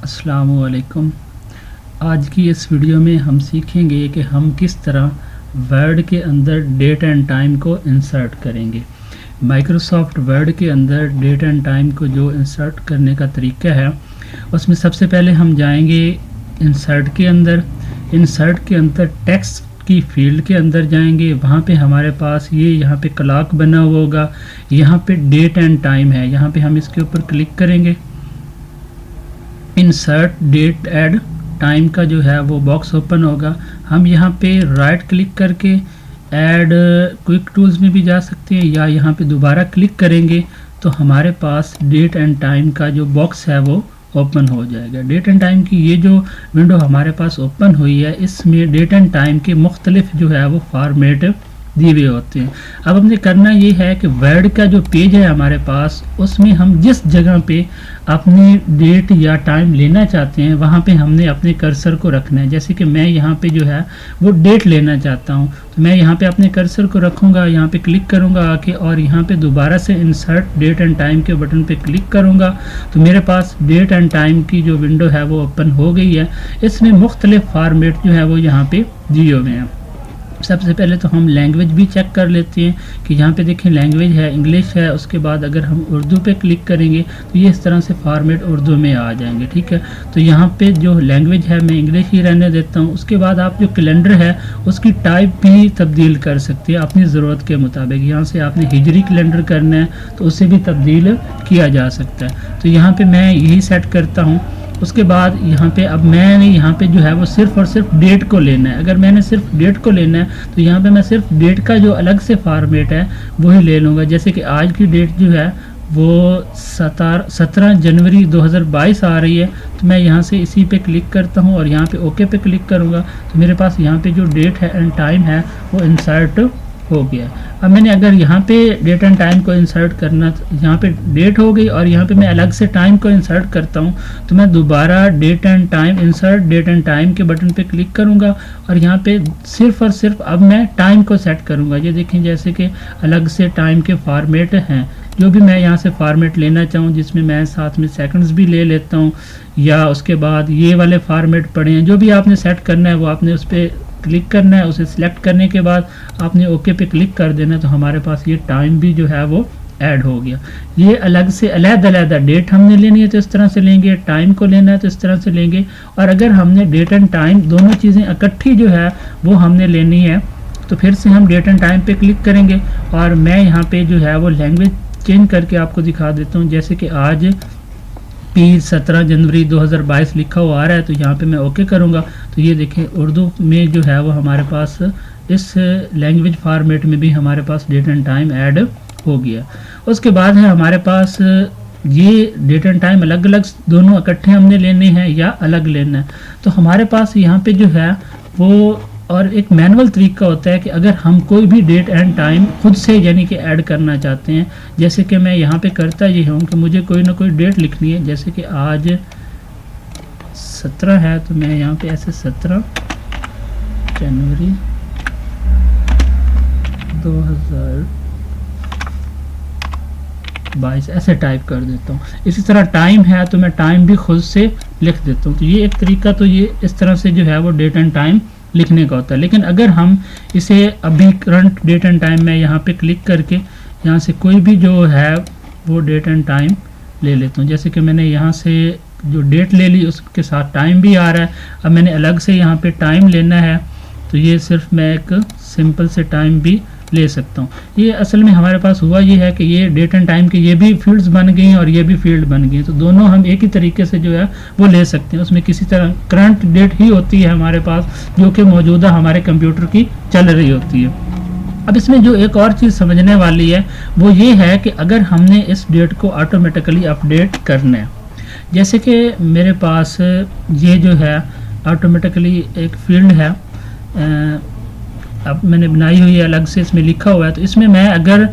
अस्सलामुअलैकुम। आज की इस वीडियो में हम सीखेंगे कि हम किस तरह वर्ड के अंदर डेट एंड टाइम को इंसर्ट करेंगे। माइक्रोसॉफ्ट वर्ड के अंदर डेट एंड टाइम को जो इंसर्ट करने का तरीका है, उसमें सबसे पहले हम जाएंगे इंसर्ट के अंदर। इंसर्ट के अंदर टेक्स्ट की फील्ड के अंदर जाएंगे। वहाँ पे हमारे पास ये यहाँ पे क्लॉक बना हुआ होगा, यहाँ पे डेट एंड टाइम है। यहाँ पे हम इसके ऊपर क्लिक करेंगे। इंसर्ट डेट एंड टाइम का जो है वो बॉक्स ओपन होगा। हम यहाँ पे राइट क्लिक करके ऐड क्विक टूल्स में भी जा सकते हैं, या यहाँ पे दोबारा क्लिक करेंगे तो हमारे पास डेट एंड टाइम का जो बॉक्स है वो ओपन हो जाएगा। डेट एंड टाइम की ये जो विंडो हमारे पास ओपन हुई है, इसमें डेट एंड टाइम के मुख्तलिफ जो है वो फॉर्मेट दिए हुए होते हैं। अब हमने करना ये है कि वर्ड का जो पेज है हमारे पास, उसमें हम जिस जगह पे अपनी डेट या टाइम लेना चाहते हैं वहाँ पे हमने अपने कर्सर को रखना है। जैसे कि मैं यहाँ पे जो है वो डेट लेना चाहता हूँ, तो मैं यहाँ पे अपने कर्सर को रखूँगा, यहाँ पे क्लिक करूँगा आके, और यहाँ पे दोबारा से इंसर्ट डेट एंड टाइम के बटन पे क्लिक करूँगा तो मेरे पास डेट एंड टाइम की जो विंडो है वो ओपन हो गई है। इसमें मुख्तलिफ फॉर्मेट जो है वो यहाँ पे दिए हुए हैं। सबसे पहले तो हम लैंग्वेज भी चेक कर लेते हैं कि यहाँ पे देखें लैंग्वेज है, इंग्लिश है। उसके बाद अगर हम उर्दू पे क्लिक करेंगे तो ये इस तरह से फॉर्मेट उर्दू में आ जाएंगे, ठीक है। तो यहाँ पे जो लैंग्वेज है मैं इंग्लिश ही रहने देता हूँ। उसके बाद आप जो कैलेंडर है उसकी टाइप भी तब्दील कर सकते हैं अपनी ज़रूरत के मुताबिक। यहाँ से आपने हिजरी कैलेंडर करना है तो उसे भी तब्दील किया जा सकता है। तो यहाँ पर मैं यही सेट करता हूँ। उसके बाद यहाँ पे अब मैंने यहाँ पे जो है वो सिर्फ और सिर्फ डेट को लेना है। अगर मैंने सिर्फ डेट को लेना है तो यहाँ पे मैं सिर्फ डेट का जो अलग से फॉर्मेट है वही ले लूँगा। जैसे कि आज की डेट जो है वो 17 जनवरी 2022 आ रही है, तो मैं यहाँ से इसी पे क्लिक करता हूँ और यहाँ पे ओके पे क्लिक करूँगा तो मेरे पास यहाँ पे जो डेट है एंड टाइम है वो इंसर्ट हो गया। अब मैंने अगर यहाँ पे डेट एंड टाइम को इंसर्ट करना, यहाँ पे डेट हो गई और यहाँ पे मैं अलग से टाइम को इंसर्ट करता हूँ तो मैं दोबारा date and time insert date and time के बटन पे क्लिक करूँगा और यहाँ पे सिर्फ और सिर्फ अब मैं टाइम को सेट करूँगा। ये देखें जैसे कि अलग से टाइम के फॉर्मेट हैं, जो भी मैं यहाँ से फॉर्मेट लेना चाहूँ, जिसमें मैं साथ में सेकंड्स भी ले लेता हूँ, या उसके बाद ये वाले फॉर्मेट पड़े हैं। जो भी आपने सेट करना है वो आपने उस पर क्लिक करना है। उसे सिलेक्ट करने के बाद आपने ओके पे क्लिक कर देना, तो हमारे पास ये टाइम भी जो है वो ऐड हो गया। ये अलग से अलग-अलग डेट हमने लेनी है तो इस तरह से लेंगे, टाइम को लेना है तो इस तरह से लेंगे। और अगर हमने डेट एंड टाइम दोनों चीज़ें इकट्ठी जो है वो हमने लेनी है तो फिर से हम डेट एंड टाइम पे क्लिक करेंगे और मैं यहाँ पे जो है वो लैंग्वेज चेंज करके आपको दिखा देता हूँ। जैसे कि आज 17 जनवरी 2022 लिखा हुआ आ रहा है तो यहाँ पे मैं ओके करूँगा तो ये देखें उर्दू में जो है वो हमारे पास इस लैंग्वेज फॉर्मेट में भी हमारे पास डेट एंड टाइम ऐड हो गया। उसके बाद है हमारे पास ये डेट एंड टाइम अलग अलग दोनों इकट्ठे हमने लेने हैं या अलग लेना है। तो हमारे पास यहाँ पे जो है वो और एक मैनुअल तरीका होता है कि अगर हम कोई भी डेट एंड टाइम खुद से यानी कि ऐड करना चाहते हैं, जैसे कि मैं यहाँ पे करता ये हूँ कि मुझे कोई ना कोई डेट लिखनी है। जैसे कि आज 17 है तो मैं यहाँ पे ऐसे 17 जनवरी 2022 ऐसे टाइप कर देता हूँ। इसी तरह टाइम है तो मैं टाइम भी खुद से लिख देता हूँ। तो ये एक तरीका, तो ये इस तरह से जो है वो डेट एंड टाइम लिखने का होता है। लेकिन अगर हम इसे अभी करंट डेट एंड टाइम में यहाँ पे क्लिक करके यहाँ से कोई भी जो है वो डेट एंड टाइम ले लेता हूँ। जैसे कि मैंने यहाँ से जो डेट ले ली उसके साथ टाइम भी आ रहा है। अब मैंने अलग से यहाँ पे टाइम लेना है तो ये सिर्फ मैं एक सिंपल से टाइम भी ले सकता हूँ। ये असल में हमारे पास हुआ ये है कि ये डेट एंड टाइम के ये भी फील्ड्स बन गई हैं और ये भी फील्ड बन गई हैं, तो दोनों हम एक ही तरीके से जो है वो ले सकते हैं। उसमें किसी तरह करंट डेट ही होती है हमारे पास जो कि मौजूदा हमारे कंप्यूटर की चल रही होती है। अब इसमें जो एक और चीज़ समझने वाली है वो ये है कि अगर हमने इस डेट को ऑटोमेटिकली अपडेट करना है, जैसे कि मेरे पास ये जो है ऑटोमेटिकली एक फील्ड है, अब मैंने बनाई हुई है अलग से, इसमें लिखा हुआ है। तो इसमें मैं अगर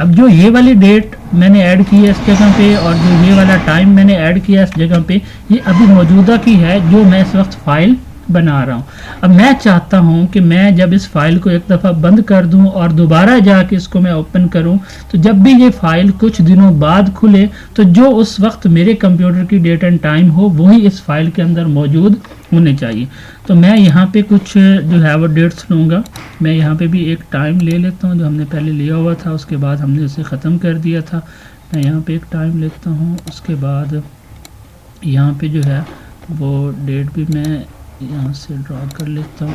अब जो ये वाली डेट मैंने ऐड की है इस जगह पे और जो ये वाला टाइम मैंने ऐड किया है इस जगह पे, ये अभी मौजूदा की है जो मैं इस वक्त फाइल बना रहा हूँ। अब मैं चाहता हूँ कि मैं जब इस फाइल को एक दफ़ा बंद कर दूँ और दोबारा जाके इसको मैं ओपन करूँ, तो जब भी ये फाइल कुछ दिनों बाद खुले तो जो उस वक्त मेरे कंप्यूटर की डेट एंड टाइम हो वही इस फाइल के अंदर मौजूद होने चाहिए। तो मैं यहाँ पे कुछ जो है वो डेट्स लूँगा। मैं यहाँ पे भी एक टाइम ले लेता हूँ जो हमने पहले लिया हुआ था, उसके बाद हमने उसे ख़त्म कर दिया था। मैं यहाँ पे एक टाइम लेता हूँ, उसके बाद यहाँ पे जो है वो डेट भी मैं यहाँ से ड्रॉ कर लेता हूँ,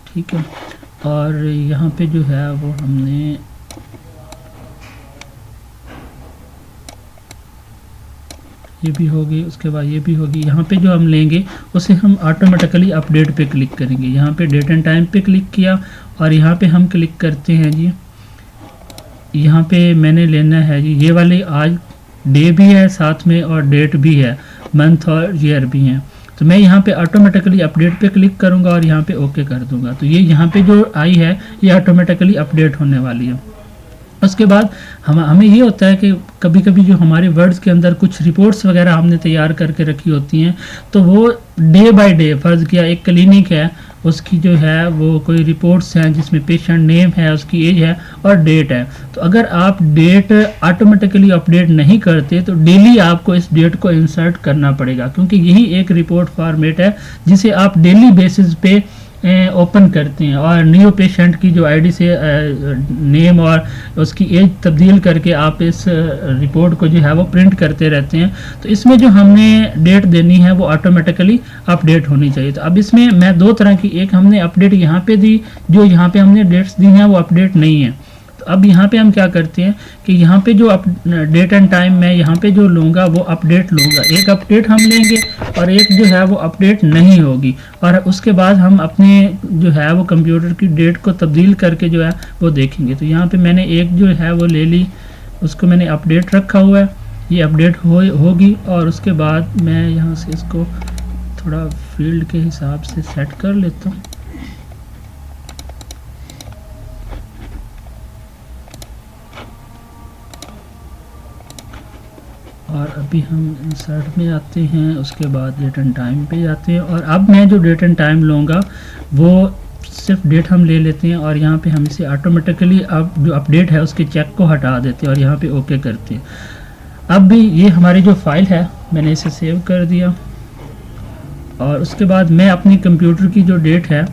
ठीक है। और यहाँ पे जो है वो हमने ये भी होगी, उसके बाद ये भी होगी। यहाँ पे जो हम लेंगे उसे हम ऑटोमेटिकली अपडेट पे क्लिक करेंगे। यहाँ पे डेट एंड टाइम पे क्लिक किया और यहाँ पे हम क्लिक करते हैं जी, यहाँ पे मैंने लेना है जी ये वाली, आज डे भी है साथ में और डेट भी है, मंथ और ईयर भी हैं। तो मैं यहाँ पे ऑटोमेटिकली अपडेट पे क्लिक करूँगा और यहाँ पे ओके कर दूँगा। तो ये यहाँ पे जो आई है ये ऑटोमेटिकली अपडेट होने वाली है। उसके बाद हमें ये होता है कि कभी कभी जो हमारे वर्ड्स के अंदर कुछ रिपोर्ट्स वगैरह हमने तैयार करके रखी होती हैं, तो वो डे बाय डे, फ़र्ज़ किया एक क्लिनिक है, उसकी जो है वो कोई रिपोर्ट्स हैं जिसमें पेशेंट नेम है, उसकी एज है और डेट है। तो अगर आप डेट ऑटोमेटिकली अपडेट नहीं करते तो डेली आपको इस डेट को इंसर्ट करना पड़ेगा, क्योंकि यही एक रिपोर्ट फॉर्मेट है जिसे आप डेली बेसिस पे ओपन करते हैं। और न्यू पेशेंट की जो आईडी से नेम और उसकी एज तब्दील करके आप इस रिपोर्ट को जो है वो प्रिंट करते रहते हैं। तो इसमें जो हमने डेट देनी है वो ऑटोमेटिकली अपडेट होनी चाहिए। तो अब इसमें मैं दो तरह की, एक हमने अपडेट यहाँ पे दी, जो यहाँ पे हमने डेट्स दी हैं वो अपडेट नहीं है। तो अब यहाँ पे हम क्या करते हैं कि यहाँ पे जो डेट एंड टाइम मैं यहाँ पे जो लूँगा वो अपडेट लूँगा। एक अपडेट हम लेंगे और एक जो है वो अपडेट नहीं होगी, और उसके बाद हम अपने जो है वो कंप्यूटर की डेट को तब्दील करके जो है वो देखेंगे। तो यहाँ पे मैंने एक जो है वो ले ली, उसको मैंने अपडेट रखा हुआ है, ये अपडेट होगी। और उसके बाद मैं यहाँ से इसको थोड़ा फील्ड के हिसाब से सेट कर लेता हूँ। और अभी हम इंसर्ट में आते हैं, उसके बाद डेट एंड टाइम पे जाते हैं। और अब मैं जो डेट एंड टाइम लूँगा वो सिर्फ डेट हम ले लेते हैं और यहाँ पे हम इसे ऑटोमेटिकली अब जो अपडेट है उसके चेक को हटा देते हैं और यहाँ पे ओके करते हैं। अब भी ये हमारी जो फाइल है मैंने इसे सेव कर दिया और उसके बाद मैं अपनी कंप्यूटर की जो डेट है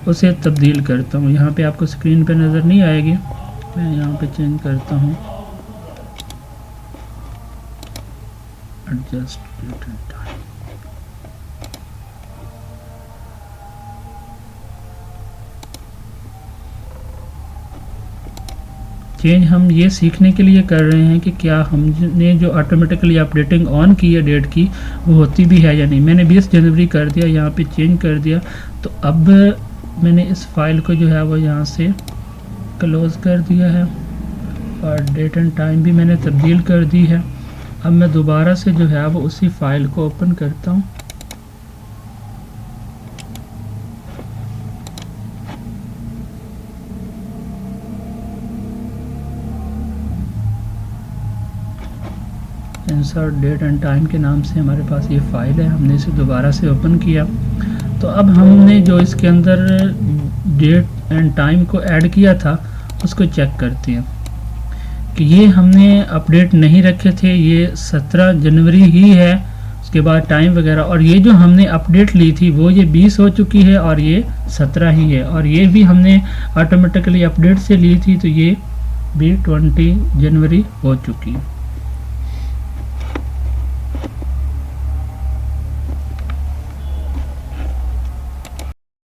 उसे तब्दील करता हूँ। यहाँ पे आपको स्क्रीन पे नज़र नहीं आएगी, मैं यहाँ पे चेंज करता हूँ adjust date and time. Change हम ये सीखने के लिए कर रहे हैं कि क्या हमने जो ऑटोमेटिकली अपडेटिंग ऑन की है डेट की वो होती भी है या नहीं। मैंने 20 जनवरी कर दिया, यहाँ पे चेंज कर दिया। तो अब मैंने इस फाइल को जो है वो यहाँ से क्लोज़ कर दिया है और डेट एंड टाइम भी मैंने तब्दील कर दी है। अब मैं दोबारा से जो है वो उसी फाइल को ओपन करता हूँ। इंसर्ट डेट एंड टाइम के नाम से हमारे पास ये फाइल है, हमने इसे दोबारा से ओपन किया। तो अब हमने जो इसके अंदर डेट एंड टाइम को ऐड किया था उसको चेक करते हैं कि ये हमने अपडेट नहीं रखे थे, ये 17 जनवरी ही है। उसके बाद टाइम वगैरह, और ये जो हमने अपडेट ली थी वो ये 20 हो चुकी है और ये 17 ही है। और ये भी हमने ऑटोमेटिकली अपडेट से ली थी तो ये भी 20 जनवरी हो चुकी है।